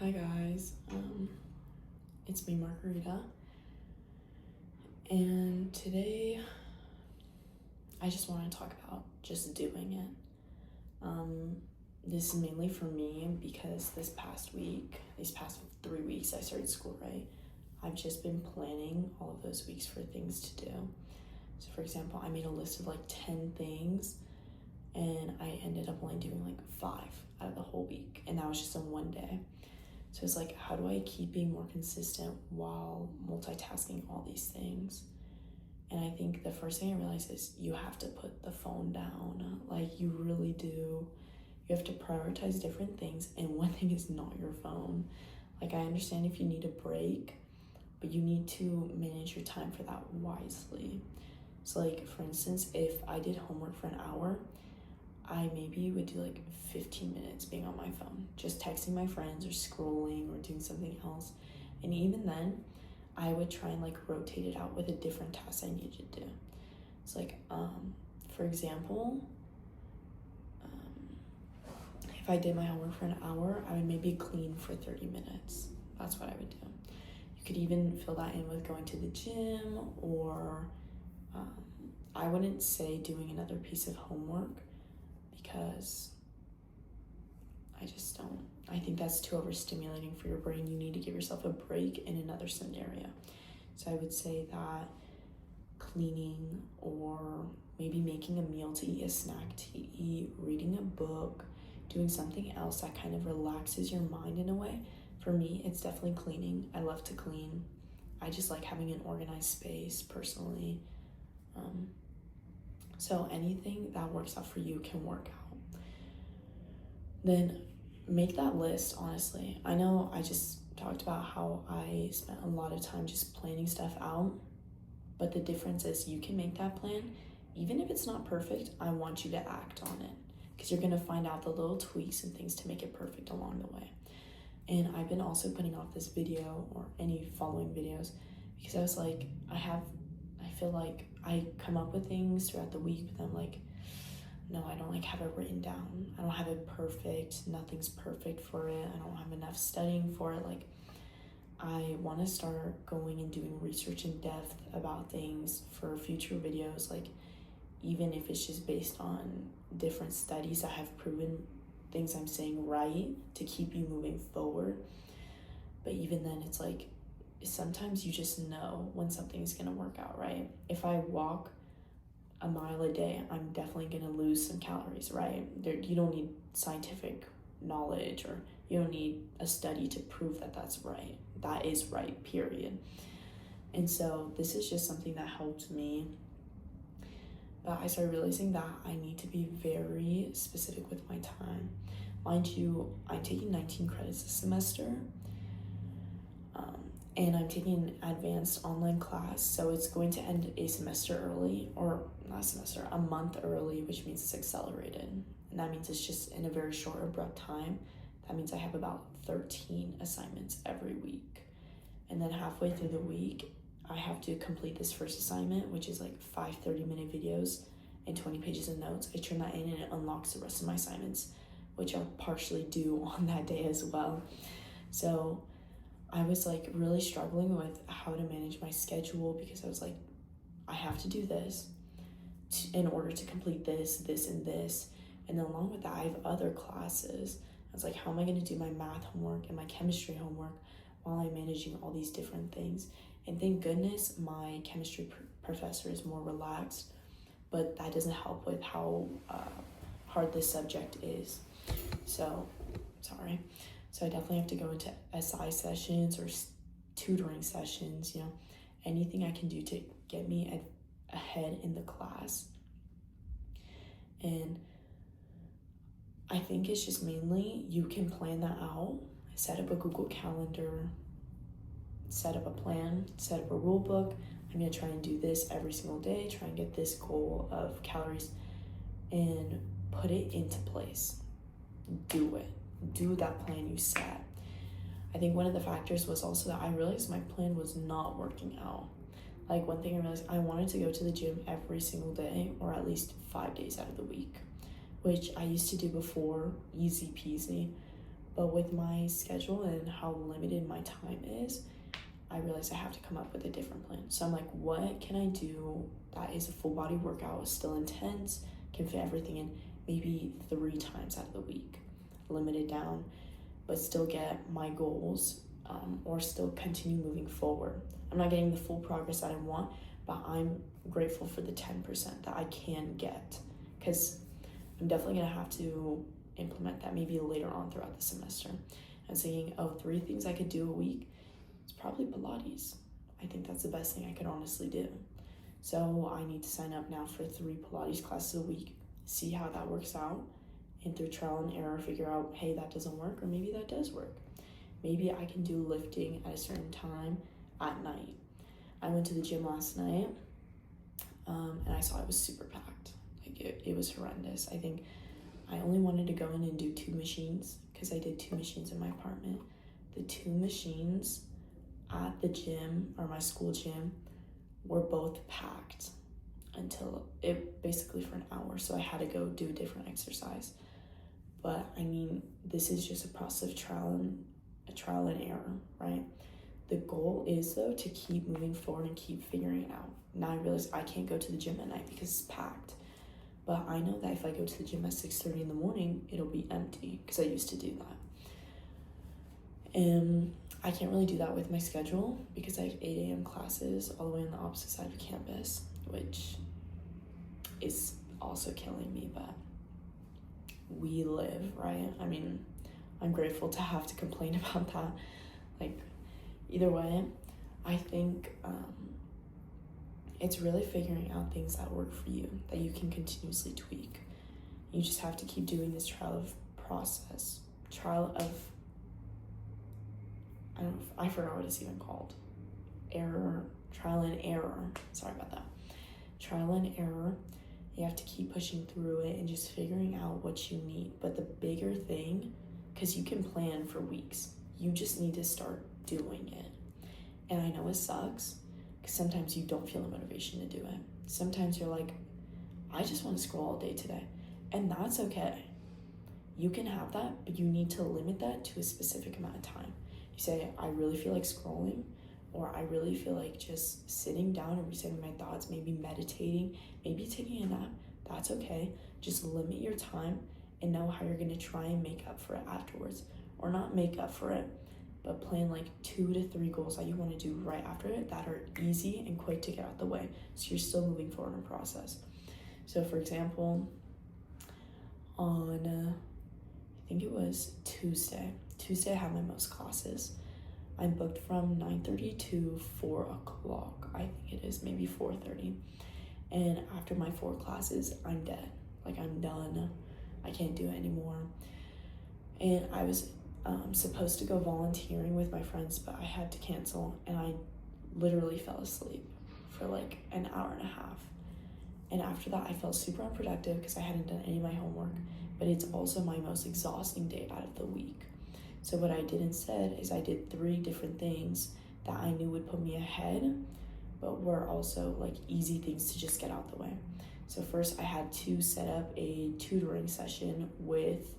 Hi guys, it's me Margarita, and today I just want to talk about just doing it. This is mainly for me because these past 3 weeks I started school, right? I've just been planning all of those weeks for things to do. So for example, I made a list of like 10 things and I ended up only doing like 5 out of the whole week, and that was just in one day. So it's like, how do I keep being more consistent while multitasking all these things? And I think the first thing I realized is you have to put the phone down. Like, you really do. You have to prioritize different things, and one thing is not your phone. Like, I understand if you need a break, but you need to manage your time for that wisely. So like, for instance, if I did homework for an hour, I maybe would do like 15 minutes being on my phone, just texting my friends or scrolling or doing something else. And even then, I would try and like rotate it out with a different task I needed to do. It's like, for example, if I did my homework for an hour, I would maybe clean for 30 minutes. That's what I would do. You could even fill that in with going to the gym, or I wouldn't say doing another piece of homework, because I just don't. I think that's too overstimulating for your brain. You need to give yourself a break in another scenario. So I would say that cleaning, or maybe making a meal to eat, a snack to eat, reading a book, doing something else that kind of relaxes your mind in a way. For me, it's definitely cleaning. I love to clean. I just like having an organized space personally. So anything that works out for you can work out. Then make that list, honestly. I know I just talked about how I spent a lot of time just planning stuff out, but the difference is you can make that plan. Even if it's not perfect, I want you to act on it, because you're gonna find out the little tweaks and things to make it perfect along the way. And I've been also putting off this video or any following videos because I was like, I feel like I come up with things throughout the week, but I'm like, no, I don't like have it written down. I don't have it perfect. Nothing's perfect for it. I don't have enough studying for it. Like, I want to start going and doing research in depth about things for future videos. Like, even if it's just based on different studies that have proven things I'm saying right to keep you moving forward. But even then, it's like, sometimes you just know when something's gonna work out, right? If I walk a mile a day, I'm definitely gonna lose some calories, right? You don't need scientific knowledge, or you don't need a study to prove that that's right. That is right, period. And so this is just something that helped me. But I started realizing that I need to be very specific with my time. Mind you, I'm taking 19 credits this semester, and I'm taking an advanced online class, so it's going to end a semester early, or not a semester, a month early, which means it's accelerated. And that means it's just in a very short, abrupt time. That means I have about 13 assignments every week. And then halfway through the week, I have to complete this first assignment, which is like 5 30-minute videos and 20 pages of notes. I turn that in and it unlocks the rest of my assignments, which are partially due on that day as well. So I was like really struggling with how to manage my schedule, because I was like, I have to do this in order to complete this, this, and this. And then along with that, I have other classes. I was like, how am I going to do my math homework and my chemistry homework while I'm managing all these different things? And thank goodness my chemistry professor is more relaxed, but that doesn't help with how hard this subject is. So I definitely have to go into SI sessions or tutoring sessions, anything I can do to get me ahead in the class. And I think it's just mainly you can plan that out, set up a Google Calendar, set up a plan, set up a rule book. I'm gonna try and do this every single day, try and get this goal of calories, and put it into place. Do it. Do that plan you set. I think one of the factors was also that I realized my plan was not working out. Like, one thing I realized, I wanted to go to the gym every single day, or at least 5 days out of the week, which I used to do before, easy peasy. But with my schedule and how limited my time is, I realized I have to come up with a different plan. So I'm like, what can I do that is a full body workout, is still intense, can fit everything in, maybe 3 times out of the week, limit it down, but still get my goals, or still continue moving forward. I'm not getting the full progress that I want, but I'm grateful for the 10% that I can get, because I'm definitely gonna have to implement that maybe later on throughout the semester. I'm thinking, 3 things I could do a week. It's probably Pilates. I think that's the best thing I could honestly do. So I need to sign up now for 3 Pilates classes a week, see how that works out, and through trial and error figure out, hey, that doesn't work, or maybe that does work. Maybe I can do lifting at a certain time at night. I went to the gym last night, and I saw it was super packed. Like it was horrendous. I think I only wanted to go in and do 2 machines, because I did 2 machines in my apartment. The 2 machines at the gym, or my school gym, were both packed until basically for an hour. So I had to go do a different exercise. But I mean, this is just a process of trial and error, right? The goal is though to keep moving forward and keep figuring it out. Now I realize I can't go to the gym at night because it's packed. But I know that if I go to the gym at 6:30 in the morning, it'll be empty, because I used to do that. And I can't really do that with my schedule because I have 8 a.m. classes all the way on the opposite side of campus, which is also killing me, but we live, right? I mean, I'm grateful to have to complain about that. Like, either way, I think it's really figuring out things that work for you, that you can continuously tweak. You just have to keep doing this trial I forgot what it's even called. Trial and error. Sorry about that. Trial and error. You have to keep pushing through it and just figuring out what you need. But the bigger thing, because you can plan for weeks, you just need to start doing it. And I know it sucks, because sometimes you don't feel the motivation to do it. Sometimes you're like, I just want to scroll all day today. And that's okay. You can have that, but you need to limit that to a specific amount of time. You say, I really feel like scrolling, or I really feel like just sitting down and resetting my thoughts, maybe meditating, maybe taking a nap. That's okay. Just limit your time and know how you're going to try and make up for it afterwards. Or not make up for it, but plan like 2 to 3 goals that you want to do right after it that are easy and quick to get out the way, so you're still moving forward in the process. So for example, on I think it was Tuesday I had my most classes. I'm booked from 9:30 to 4 o'clock. I think it is maybe 4:30. And after my 4 classes, I'm dead. Like, I'm done. I can't do it anymore. And I was supposed to go volunteering with my friends, but I had to cancel, and I literally fell asleep for like an hour and a half. And after that, I felt super unproductive because I hadn't done any of my homework, but it's also my most exhausting day out of the week. So what I did instead is I did 3 different things that I knew would put me ahead, but were also like easy things to just get out the way. So first I had to set up a tutoring session with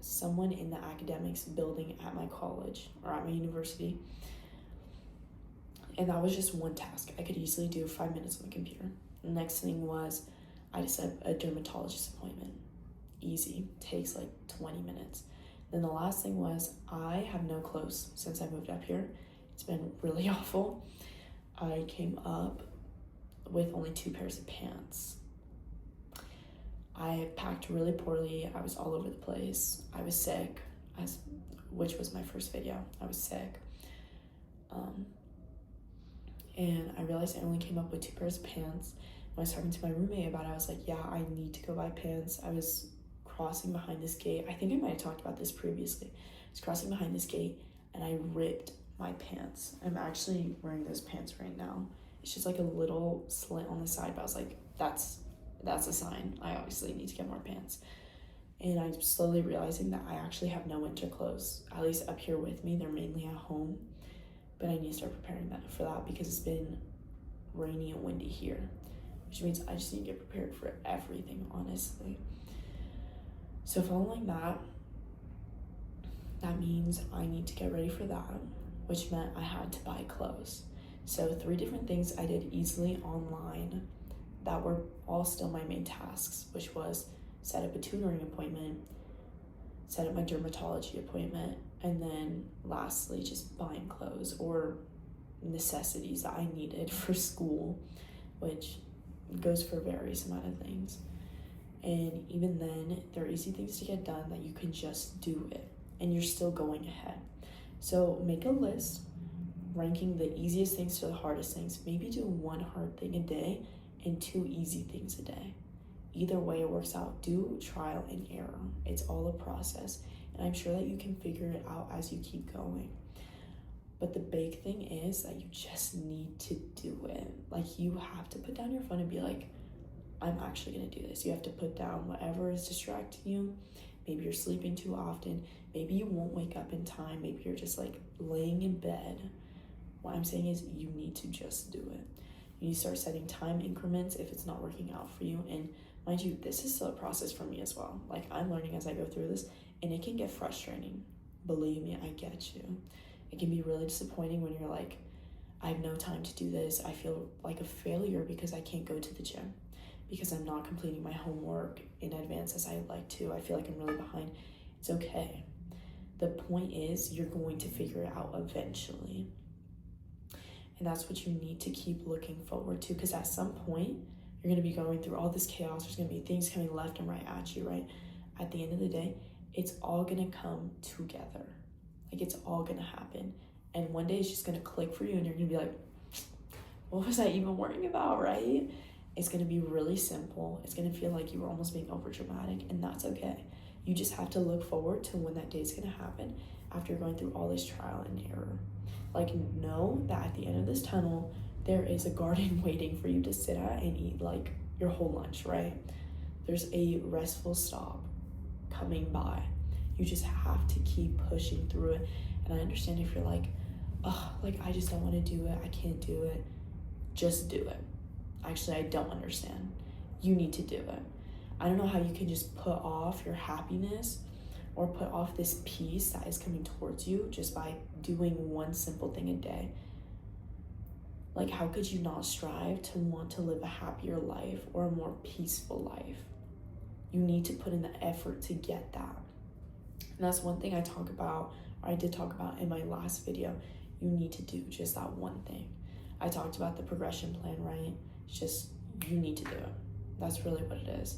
someone in the academics building at my college or at my university. And that was just one task. I could easily do 5 minutes on the computer. The next thing was I had to set up a dermatologist appointment. Easy, takes like 20 minutes. Then the last thing was I have no clothes since I moved up here. It's been really awful. I came up with only 2 pairs of pants. I packed really poorly. I was all over the place. I was sick, which was my first video. I was sick. And I realized I only came up with 2 pairs of pants. When I was talking to my roommate about it, I was like, yeah, I need to go buy pants. I was crossing behind this gate. I think I might have talked about this previously. I was crossing behind this gate and I ripped my pants. I'm actually wearing those pants right now. It's just like a little slit on the side, but I was like, that's a sign. I obviously need to get more pants. And I'm slowly realizing that I actually have no winter clothes, at least up here with me. They're mainly at home, but I need to start preparing for that because it's been rainy and windy here, which means I just need to get prepared for everything, honestly. So following that, that means I need to get ready for that, which meant I had to buy clothes. So 3 different things I did easily online that were all still my main tasks, which was set up a tutoring appointment, set up my dermatology appointment, and then lastly, just buying clothes or necessities that I needed for school, which goes for various amount of things. And even then, there are easy things to get done that you can just do it and you're still going ahead. So make a list, ranking the easiest things to the hardest things. Maybe do 1 hard thing a day and 2 easy things a day. Either way it works out. Do trial and error. It's all a process, and I'm sure that you can figure it out as you keep going. But the big thing is that you just need to do it. Like, you have to put down your phone and be like, I'm actually gonna do this. You have to put down whatever is distracting you. Maybe you're sleeping too often. Maybe you won't wake up in time. Maybe you're just like laying in bed. What I'm saying is you need to just do it. You need to start setting time increments if it's not working out for you. And mind you, this is still a process for me as well. Like, I'm learning as I go through this, and it can get frustrating. Believe me, I get you. It can be really disappointing when you're like, I have no time to do this. I feel like a failure because I can't go to the gym, because I'm not completing my homework in advance as I'd like to. I feel like I'm really behind. It's okay. The point is, you're going to figure it out eventually. And that's what you need to keep looking forward to, because at some point, you're going to be going through all this chaos. There's going to be things coming left and right at you, right? At the end of the day, it's all going to come together. Like, it's all going to happen. And one day it's just going to click for you, and you're going to be like, what was I even worrying about, right? It's going to be really simple. It's going to feel like you were almost being over dramatic, and that's okay. You just have to look forward to when that day is going to happen after you're going through all this trial and error. Like, know that at the end of this tunnel, there is a garden waiting for you to sit at and eat like your whole lunch, right? There's a restful stop coming by. You just have to keep pushing through it. And I understand if you're like, oh, like, I just don't want to do it. I can't do it. Just do it. Actually, I don't understand. You need to do it. I don't know how you can just put off your happiness or put off this peace that is coming towards you just by doing one simple thing a day. Like, how could you not strive to want to live a happier life or a more peaceful life? You need to put in the effort to get that. And that's one thing I talk about, or I did talk about in my last video. You need to do just that one thing. I talked about the progression plan, right? It's just, you need to do it. That's really what it is.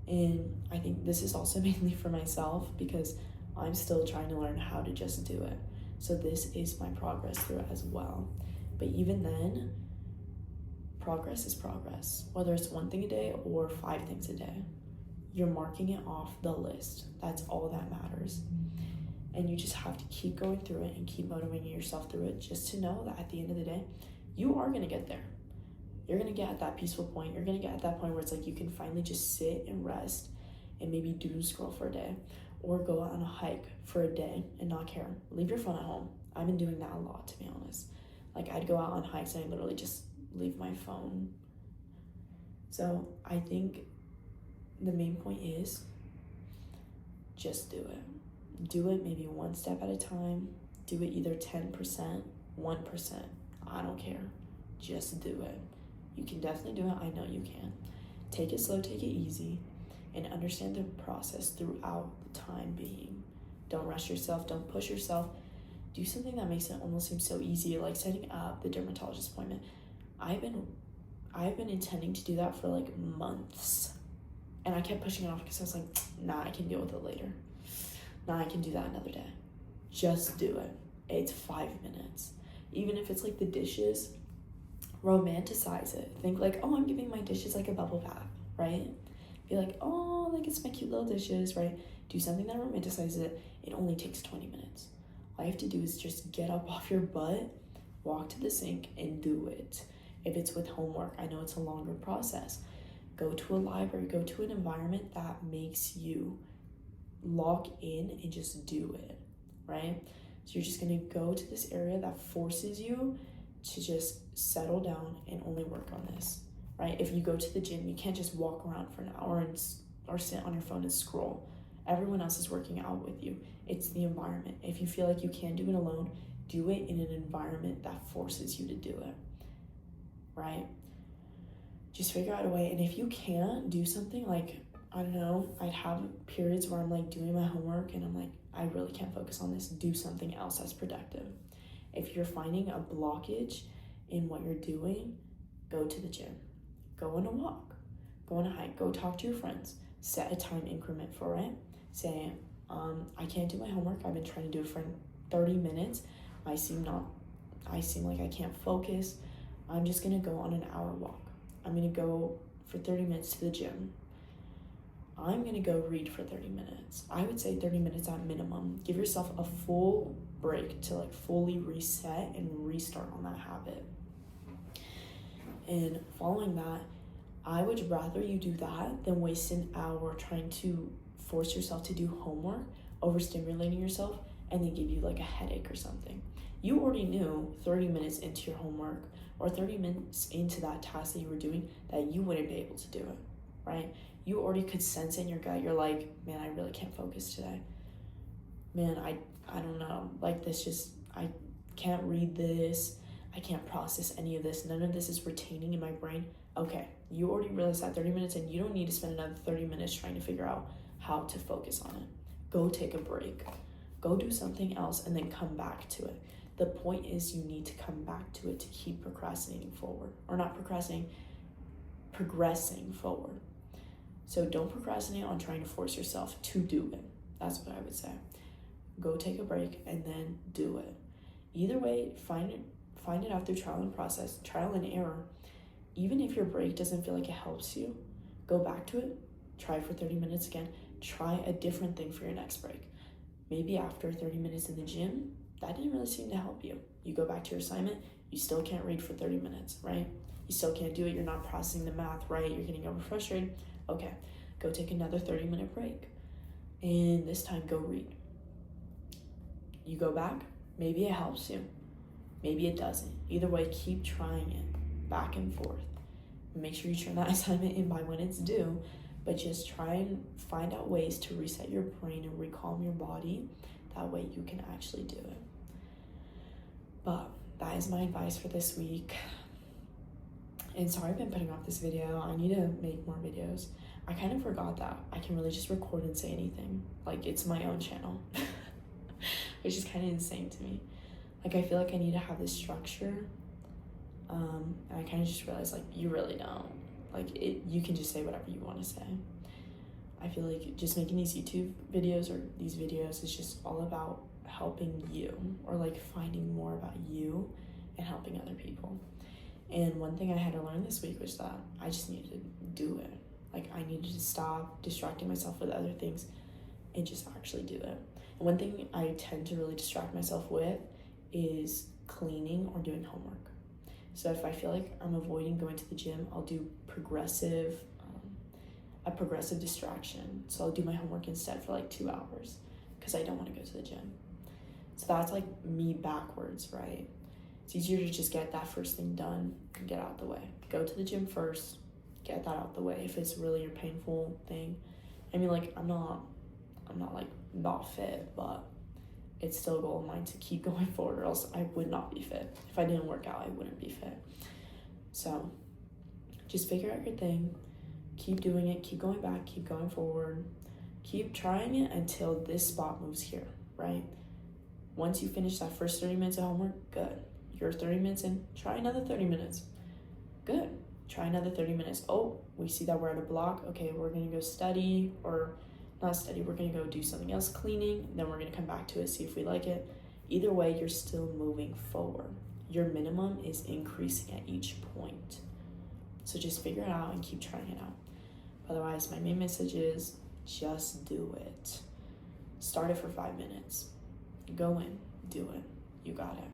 And I think this is also mainly for myself, because I'm still trying to learn how to just do it. So this is my progress through it as well. But even then, progress is progress. Whether it's 1 thing a day or 5 things a day, you're marking it off the list. That's all that matters. And you just have to keep going through it and keep motivating yourself through it, just to know that at the end of the day, you are going to get there. You're going to get at that peaceful point. You're going to get at that point where it's like you can finally just sit and rest and maybe doom scroll for a day, or go out on a hike for a day and not care. Leave your phone at home. I've been doing that a lot, to be honest. Like, I'd go out on hikes and I literally just leave my phone. So I think the main point is just do it. Do it maybe 1 step at a time. Do it either 10%, 1%. I don't care. Just do it. You can definitely do it. I know you can. Take it slow, take it easy, and understand the process throughout the time being. Don't rush yourself. Don't push yourself. Do something that makes it almost seem so easy, like setting up the dermatologist appointment. I've been intending to do that for like months, and I kept pushing it off because I was like, nah, I can deal with it later. Nah, I can do that another day. Just do it. It's 5 minutes. Even if it's like the dishes, romanticize it. Think like, oh, I'm giving my dishes like a bubble bath, right? Be like, oh, like, it's my cute little dishes, right? Do something that romanticizes it. It only takes 20 minutes. All you have to do is just get up off your butt, walk to the sink, and do it. If it's with homework, I know it's a longer process. Go to a library, go to an environment that makes you lock in and just do it, right? So you're just gonna go to this area that forces you to just settle down and only work on this, right? If you go to the gym, you can't just walk around for an hour or sit on your phone and scroll. Everyone else is working out with you. It's the environment. If you feel like you can't do it alone, do it in an environment that forces you to do it, right? Just figure out a way. And if you can't do something, like, I don't know, I'd have periods where I'm like doing my homework and I'm like, I really can't focus on this. Do something else that's productive. If you're finding a blockage in what you're doing, go to the gym, go on a walk, go on a hike, go talk to your friends, set a time increment for it. Say, I can't do my homework. I've been trying to do it for 30 minutes. I seem like I can't focus. I'm just gonna go on an hour walk. I'm gonna go for 30 minutes to the gym. I'm gonna go read for 30 minutes. I would say 30 minutes at minimum. Give yourself a full break to like fully reset and restart on that habit. And following that, I would rather you do that than waste an hour trying to force yourself to do homework, overstimulating yourself, and then give you like a headache or something. You already knew 30 minutes into your homework or 30 minutes into that task that you were doing that you wouldn't be able to do it, right? You already could sense in your gut. You're like, man, I really can't focus today. Man, I don't know. Like this just, I can't read this. I can't process any of this. None of this is retaining in my brain. Okay, you already realized that 30 minutes and you don't need to spend another 30 minutes trying to figure out how to focus on it. Go take a break. Go do something else and then come back to it. The point is you need to come back to it to keep procrastinating forward. Or not procrastinating, progressing forward. So don't procrastinate on trying to force yourself to do it. That's what I would say. Go take a break and then do it. Either way, find it out through trial and error. Even if your break doesn't feel like it helps you, go back to it, try for 30 minutes again, try a different thing for your next break. Maybe after 30 minutes in the gym, that didn't really seem to help you. You go back to your assignment, you still can't read for 30 minutes, right? You still can't do it, you're not processing the math, right? You're getting over frustrated. Okay, go take another 30-minute break. And this time, go read. You go back, maybe it helps you. Maybe it doesn't. Either way, keep trying it back and forth. Make sure you turn that assignment in by when it's due, but just try and find out ways to reset your brain and recalm your body. That way you can actually do it. But that is my advice for this week. And sorry I've been putting off this video. I need to make more videos. I kind of forgot that I can really just record and say anything. Like, it's my own channel, which is kind of insane to me. Like, I feel like I need to have this structure. And I kind of just realized, like, you really don't. Like, you can just say whatever you want to say. I feel like just making these YouTube videos or these videos is just all about helping you, or like finding more about you and helping other people. And one thing I had to learn this week was that I just needed to do it. Like, I needed to stop distracting myself with other things and just actually do it. And one thing I tend to really distract myself with is cleaning or doing homework. So if I feel like I'm avoiding going to the gym, I'll do a progressive distraction. So I'll do my homework instead for like 2 hours because I don't want to go to the gym. So that's like me backwards, right? It's easier to just get that first thing done and get out the way. Go to the gym first, get that out the way if it's really your painful thing. I mean, like, I'm not like not fit, but it's still a goal of mine to keep going forward, or else I would not be fit. If I didn't work out, I wouldn't be fit. So just figure out your thing, keep doing it, keep going back, keep going forward, keep trying it until this spot moves here, right? Once you finish that first 30 minutes of homework, good. You're 30 minutes in, try another 30 minutes. Good. Try another 30 minutes. Oh, we see that we're at a block. Okay, we're gonna go study, or not study, we're gonna go do something else, cleaning, then we're gonna come back to it, see if we like it. Either way, you're still moving forward. Your minimum is increasing at each point. So just figure it out and keep trying it out. Otherwise, my main message is just do it. Start it for 5 minutes. Go in, do it. You got it.